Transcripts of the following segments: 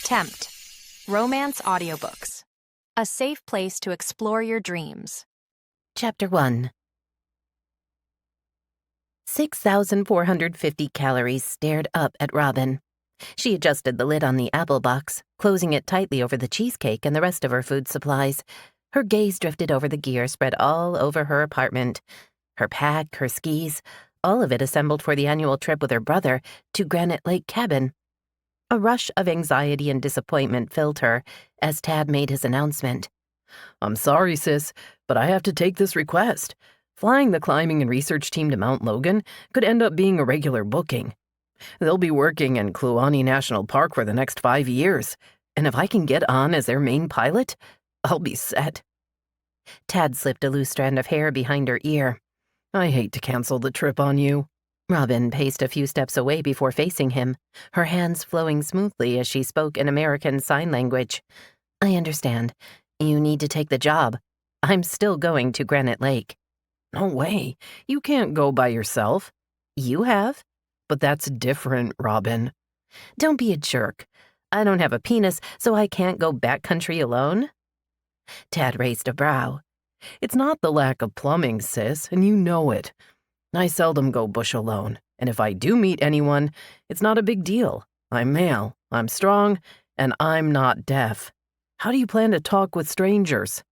Tempt. Romance audiobooks. A safe place to explore your dreams. Chapter 1. 6,450 calories stared up at Robyn. She adjusted the lid on the apple box, closing it tightly over the cheesecake and the rest of her food supplies. Her gaze drifted over the gear spread all over her apartment. Her pack, her skis, all of it assembled for the annual trip with her brother to Granite Lake Cabin. A rush of anxiety and disappointment filled her as Tad made his announcement. "I'm sorry, sis, but I have to take this request. Flying the climbing and research team to Mount Logan could end up being a regular booking. They'll be working in Kluane National Park for the next 5 years, and if I can get on as their main pilot, I'll be set." Tad slipped a loose strand of hair behind her ear. "I hate to cancel the trip on you." Robyn paced a few steps away before facing him, her hands flowing smoothly as she spoke in American Sign Language. "I understand. You need to take the job. I'm still going to Granite Lake." "No way. You can't go by yourself." "You have." "But that's different, Robyn." "Don't be a jerk. I don't have a penis, so I can't go backcountry alone?" Tad raised a brow. "It's not the lack of plumbing, sis, and you know it. I seldom go bush alone, and if I do meet anyone, it's not a big deal. I'm male, I'm strong, and I'm not deaf. How do you plan to talk with strangers?"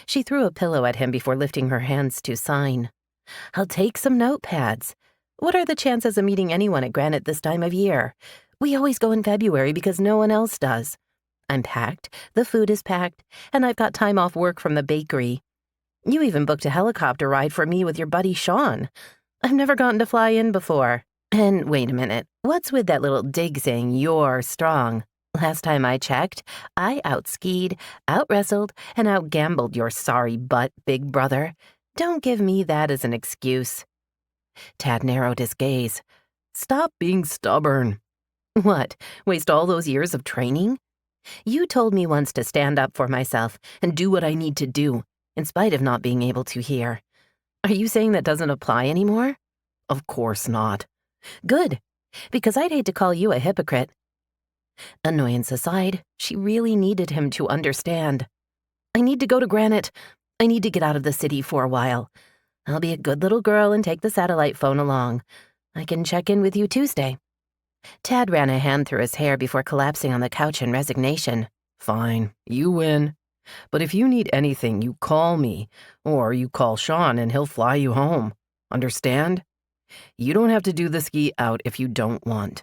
She threw a pillow at him before lifting her hands to sign. "I'll take some notepads. What are the chances of meeting anyone at Granite this time of year? We always go in February because no one else does. I'm packed, the food is packed, and I've got time off work from the bakery. You even booked a helicopter ride for me with your buddy Sean. I've never gotten to fly in before. And wait a minute, what's with that little dig saying you're strong? Last time I checked, I out-skied, out-wrestled, and out-gambled your sorry butt, big brother. Don't give me that as an excuse." Tad narrowed his gaze. "Stop being stubborn." "What, waste all those years of training? You told me once to stand up for myself and do what I need to do, in spite of not being able to hear. Are you saying that doesn't apply anymore?" "Of course not." "Good, because I'd hate to call you a hypocrite." Annoyance aside, she really needed him to understand. "I need to go to Granite. I need to get out of the city for a while. I'll be a good little girl and take the satellite phone along. I can check in with you Tuesday." Tad ran a hand through his hair before collapsing on the couch in resignation. "Fine, you win. But if you need anything, you call me, or you call Sean and he'll fly you home. Understand? You don't have to do the ski out if you don't want."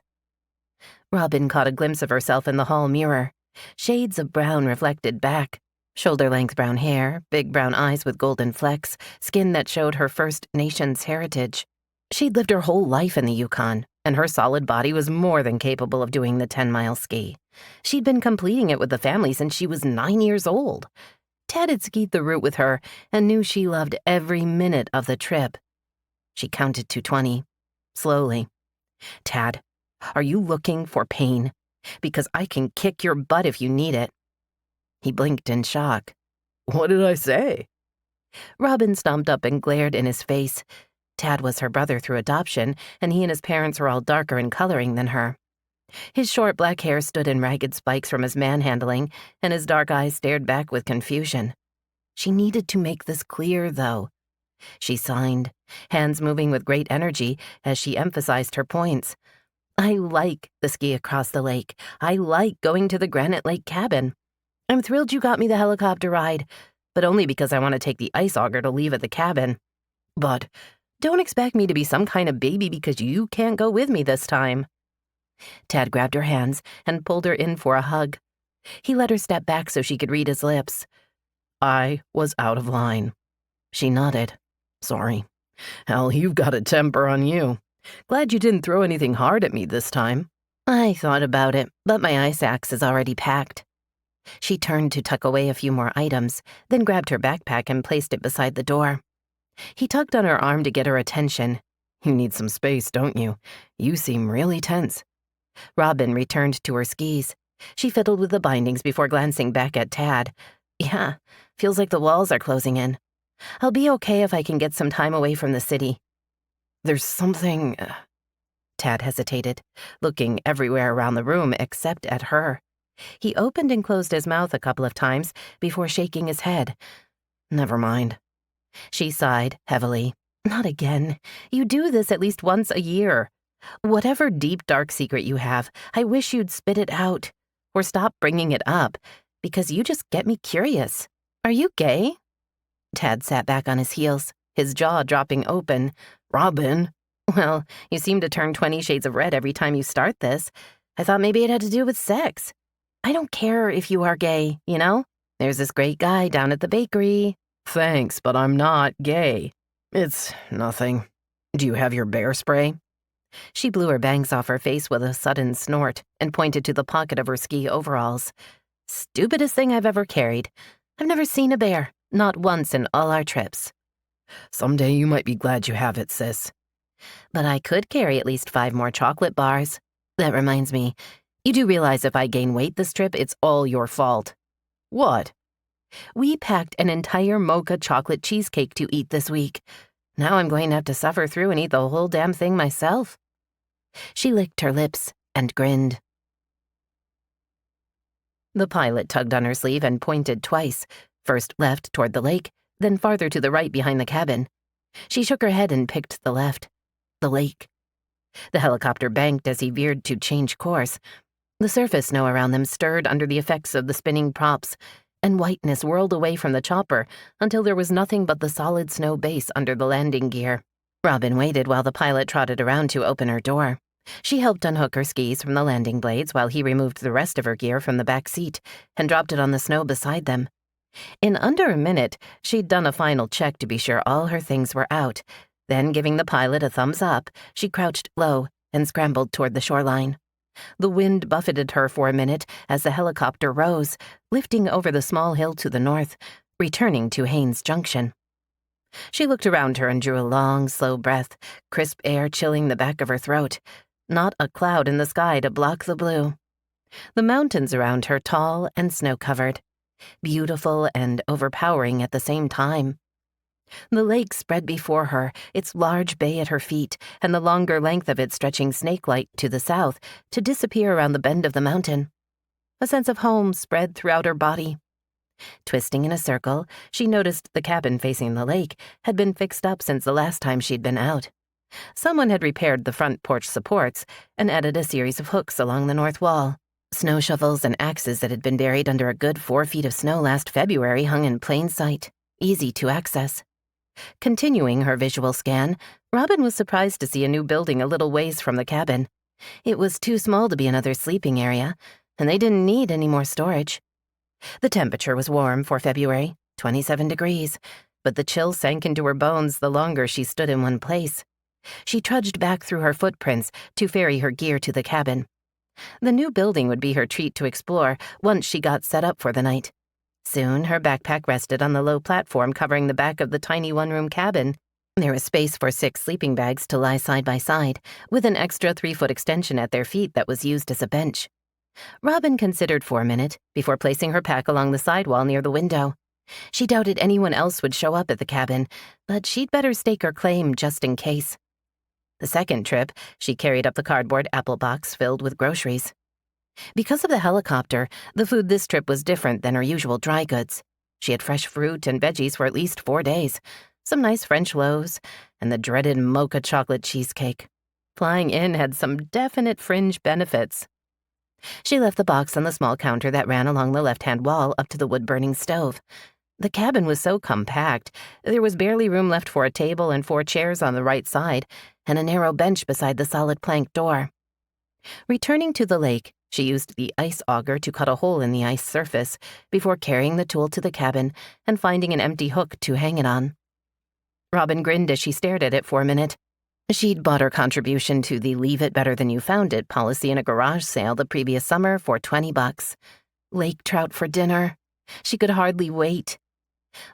Robyn caught a glimpse of herself in the hall mirror. Shades of brown reflected back. Shoulder-length brown hair, big brown eyes with golden flecks, skin that showed her First Nations heritage. She'd lived her whole life in the Yukon, and her solid body was more than capable of doing the 10-mile ski. She'd been completing it with the family since she was 9 years old. Tad had skied the route with her and knew she loved every minute of the trip. She counted to 20, slowly. "Tad, are you looking for pain? Because I can kick your butt if you need it." He blinked in shock. "What did I say?" Robyn stomped up and glared in his face. Tad was her brother through adoption, and he and his parents were all darker in coloring than her. His short black hair stood in ragged spikes from his manhandling, and his dark eyes stared back with confusion. She needed to make this clear, though. She signed, hands moving with great energy as she emphasized her points. "I like the ski across the lake. I like going to the Granite Lake Cabin. I'm thrilled you got me the helicopter ride, but only because I want to take the ice auger to leave at the cabin. But don't expect me to be some kind of baby because you can't go with me this time." Tad grabbed her hands and pulled her in for a hug. He let her step back so she could read his lips. "I was out of line." She nodded. "Sorry. Hell, you've got a temper on you. Glad you didn't throw anything hard at me this time." "I thought about it, but my ice axe is already packed." She turned to tuck away a few more items, then grabbed her backpack and placed it beside the door. He tugged on her arm to get her attention. "You need some space, don't you? You seem really tense." Robyn returned to her skis. She fiddled with the bindings before glancing back at Tad. "Yeah, feels like the walls are closing in. I'll be okay if I can get some time away from the city." "There's something—" Tad hesitated, looking everywhere around the room except at her. He opened and closed his mouth a couple of times before shaking his head. Never mind. She sighed heavily. Not again. You do this at least once a year. Whatever deep, dark secret you have, I wish you'd spit it out. Or stop bringing it up, because you just get me curious. Are you gay? Tad sat back on his heels, his jaw dropping open. Robyn. Well, you seem to turn 20 shades of red every time you start this. I thought maybe it had to do with sex. I don't care if you are gay, you know? There's this great guy down at the bakery. Thanks, but I'm not gay. It's nothing. Do you have your bear spray? She blew her bangs off her face with a sudden snort and pointed to the pocket of her ski overalls. Stupidest thing I've ever carried. I've never seen a bear, not once in all our trips. Someday you might be glad you have it, sis. But I could carry at least 5 more chocolate bars. That reminds me, you do realize if I gain weight this trip, it's all your fault. What? We packed an entire mocha chocolate cheesecake to eat this week. Now I'm going to have to suffer through and eat the whole damn thing myself. She licked her lips and grinned. The pilot tugged on her sleeve and pointed twice, first left toward the lake, then farther to the right behind the cabin. She shook her head and picked the left. The lake. The helicopter banked as he veered to change course. The surface snow around them stirred under the effects of the spinning props, and whiteness whirled away from the chopper until there was nothing but the solid snow base under the landing gear. Robyn waited while the pilot trotted around to open her door. She helped unhook her skis from the landing blades while he removed the rest of her gear from the back seat and dropped it on the snow beside them. In under a minute, she'd done a final check to be sure all her things were out. Then, giving the pilot a thumbs up, she crouched low and scrambled toward the shoreline. The wind buffeted her for a minute as the helicopter rose, lifting over the small hill to the north, returning to Haines Junction. She looked around her and drew a long, slow breath, crisp air chilling the back of her throat. Not a cloud in the sky to block the blue. The mountains around her tall and snow-covered, beautiful and overpowering at the same time. The lake spread before her, its large bay at her feet, and the longer length of it stretching snake-like to the south to disappear around the bend of the mountain. A sense of home spread throughout her body. Twisting in a circle, she noticed the cabin facing the lake had been fixed up since the last time she'd been out. Someone had repaired the front porch supports and added a series of hooks along the north wall. Snow shovels and axes that had been buried under a good 4 feet of snow last February hung in plain sight, easy to access. Continuing her visual scan, Robyn was surprised to see a new building a little ways from the cabin. It was too small to be another sleeping area, and they didn't need any more storage. The temperature was warm for February, 27 degrees, but the chill sank into her bones the longer she stood in one place. She trudged back through her footprints to ferry her gear to the cabin. The new building would be her treat to explore once she got set up for the night. Soon, her backpack rested on the low platform covering the back of the tiny one-room cabin. There was space for 6 sleeping bags to lie side by side, with an extra 3-foot extension at their feet that was used as a bench. Robyn considered for a minute before placing her pack along the sidewall near the window. She doubted anyone else would show up at the cabin, but she'd better stake her claim just in case. The second trip, she carried up the cardboard apple box filled with groceries. Because of the helicopter, the food this trip was different than her usual dry goods. She had fresh fruit and veggies for at least 4 days, some nice French loaves, and the dreaded mocha chocolate cheesecake. Flying in had some definite fringe benefits. She left the box on the small counter that ran along the left-hand wall up to the wood-burning stove. The cabin was so compact, there was barely room left for a table and 4 chairs on the right side, and a narrow bench beside the solid plank door. Returning to the lake, she used the ice auger to cut a hole in the ice surface before carrying the tool to the cabin and finding an empty hook to hang it on. Robyn grinned as she stared at it for a minute. She'd bought her contribution to the Leave It Better Than You Found It policy in a garage sale the previous summer for $20. Lake trout for dinner. She could hardly wait.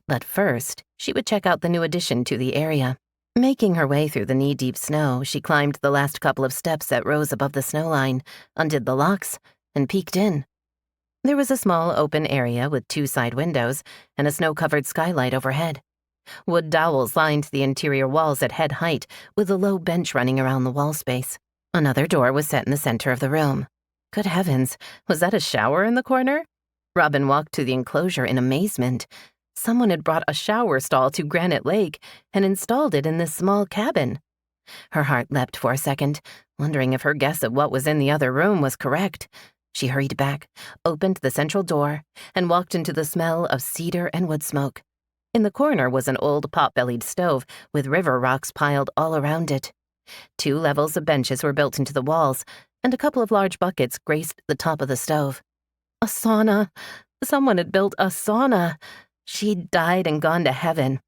But first, she would check out the new addition to the area. Making her way through the knee-deep snow, she climbed the last couple of steps that rose above the snow line, undid the locks, and peeked in. There was a small open area with 2 side windows and a snow-covered skylight overhead. Wood dowels lined the interior walls at head height, with a low bench running around the wall space. Another door was set in the center of the room. Good heavens, was that a shower in the corner? Robyn walked to the enclosure in amazement. Someone had brought a shower stall to Granite Lake and installed it in this small cabin. Her heart leapt for a second, wondering if her guess of what was in the other room was correct. She hurried back, opened the central door, and walked into the smell of cedar and wood smoke. In the corner was an old pot-bellied stove with river rocks piled all around it. 2 levels of benches were built into the walls, and a couple of large buckets graced the top of the stove. A sauna! Someone had built a sauna! She'd died and gone to heaven.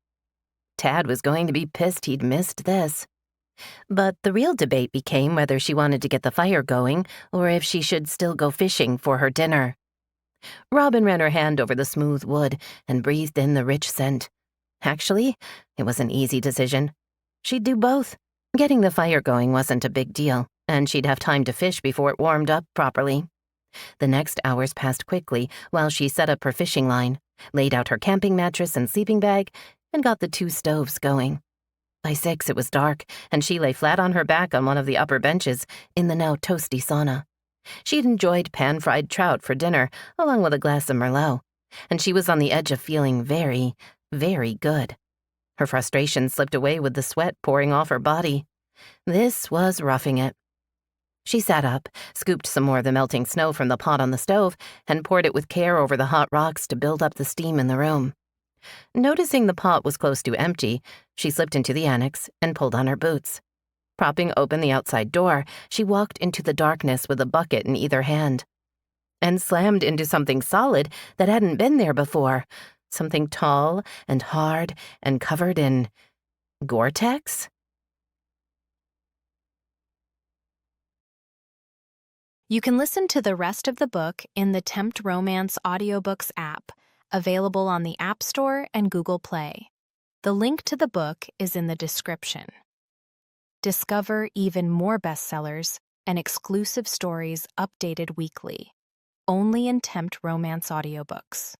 Tad was going to be pissed he'd missed this. But the real debate became whether she wanted to get the fire going or if she should still go fishing for her dinner. Robyn ran her hand over the smooth wood and breathed in the rich scent. Actually, it was an easy decision. She'd do both. Getting the fire going wasn't a big deal, and she'd have time to fish before it warmed up properly. The next hours passed quickly while she set up her fishing line, laid out her camping mattress and sleeping bag, and got the 2 stoves going. By 6, it was dark, and she lay flat on her back on one of the upper benches in the now toasty sauna. She'd enjoyed pan-fried trout for dinner, along with a glass of Merlot, and she was on the edge of feeling very, very good. Her frustration slipped away with the sweat pouring off her body. This was roughing it. She sat up, scooped some more of the melting snow from the pot on the stove, and poured it with care over the hot rocks to build up the steam in the room. Noticing the pot was close to empty, she slipped into the annex and pulled on her boots. Propping open the outside door, she walked into the darkness with a bucket in either hand. And slammed into something solid that hadn't been there before. Something tall and hard and covered in Gore-Tex? You can listen to the rest of the book in the Tempt Romance audiobooks app, available on the App Store and Google Play. The link to the book is in the description. Discover even more bestsellers and exclusive stories updated weekly, only in Tempt Romance audiobooks.